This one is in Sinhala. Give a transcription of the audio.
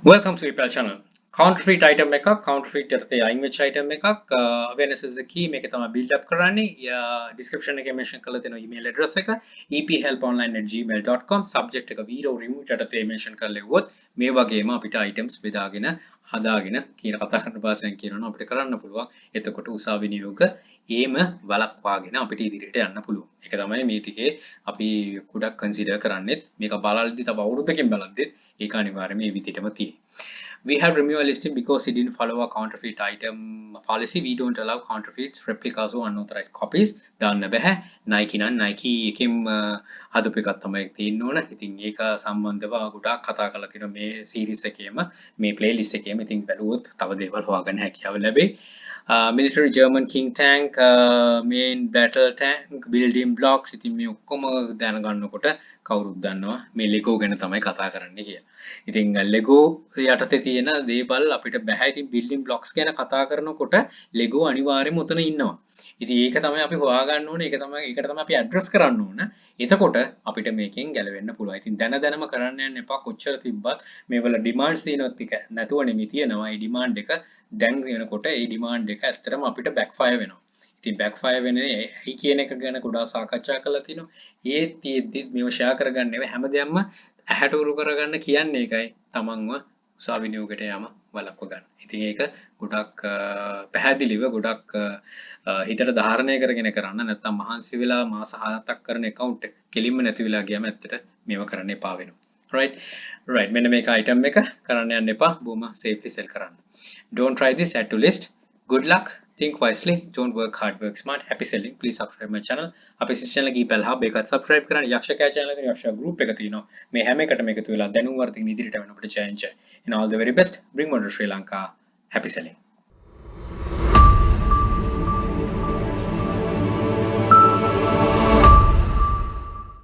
Welcome to Apple channel. Counterfeit item එකක් counterfeit එකේ අයින් වෙච්ච item එකක් awareness is the key මේක තමයි build up කරන්නේ description එකේ mention කරලා තියෙන email address එක ephelponline@gmail.com subject එක video remove යටතේ mention කරලා ඉවොත් මේ වගේම අපිට items බෙදාගෙන හදාගෙන කියන කතා කරන භාෂාවෙන් කියනවා අපිට කරන්න පුළුවන් එතකොට උසාවි නියෝග ඒම වලක්වාගෙන අපිට ඉදිරියට යන්න පුළුවන් ඒක තමයි මේ ටිකේ අපි ගොඩක් consider කරන්නේ මේක බලද්දි තව අවුරුද්දකින් බලද්දි ඒක අනිවාර්යයෙන් මේ විදිහටම තියෙනවා. We have removed a listing because it didn't follow a counterfeit item policy. We don't allow counterfeits, replicas or unauthorized copies. දාන්න බෑ. Nike නම් Nike එකෙන් හදපු එකක් තමයි තියෙන්න ඕන. ඉතින් ඒක සම්බන්ධව ගොඩාක් කතා කරලා තියෙනවා මේ series එකේම මේ playlist එකේම. ඉතින් බැලුවොත් තව දේවල් හොයාගන්න හැකියාව ලැබෙයි. Military German King tank, main battle tank, building blocks. ඉතින් මේ ඔක්කොම දැනගන්නකොට කවුරුත් දන්නවා මේ Lego ගැන තමයි කතා කරන්නේ කියලා. ඉතින් Lego යටතේ තියෙන දේවල් අපිට බෑ. ඉතින් building blocks ගැන කතා කරනකොට Lego අනිවාර්යයෙන්ම උතන ඉන්නවා. ඉතින් ඒක තමයි අපි හොයාගන්න ඕනේ. ඒකට තමයි අපි address කරන්න ඕන. එතකොට අපිට මේකෙන් ගැලවෙන්න පුළුවන්. ඉතින් දැනම කරන්න යන්න එපා. කොච්චර තිබ්බත් මේවල demands තියෙනවත් ටික නැතුව නෙමෙයි තියෙනවා. ඒ demand එක දැන් වෙනකොට ඒ demand එක ඇත්තටම අපිට backfire වෙනවා. ඉතින් backfire වෙන්නේ ඇයි කියන එක ගැන ගොඩාක් සාකච්ඡා කරලා තිනවා. ඒ තියෙද්දි මේව share කරගන්න නෙවෙයි හැමදේම ඇහැට උරු කරගන්න කියන්නේ ඒකයි. තමන්ව උසාවි නියෝගයට යෑම වළක්ව ගන්න. ඉතින් ඒක ගොඩක් පැහැදිලිව ගොඩක් හිතට ධාරණය කරගෙන කරන්න නැත්නම් මහන්සි වෙලා මාස 7ක් කරන account එක කෙලින්ම නැති වෙලා ගියාම ඇත්තට මේව කරන්න එපා වෙනවා. right මෙන්න මේක item එක කරන්න යන්න එපා. බොහොම safely sell කරන්න. Don't try this, add to list. Good luck. Think wisely. Don't work hard, work smart. Happy selling. Please subscribe my channel. අපේ channel එකේ Epel Hub එකත් subscribe කරන්න. යක්ෂකයා channel එකේ යක්ෂ group එක තියෙනවා. මේ හැම එකටම එකතු වෙලා දැනුම් වර්ධන ඉදිරියට යන්න අපිට challenge. And all the very best. Bring more to Sri Lanka. Happy selling.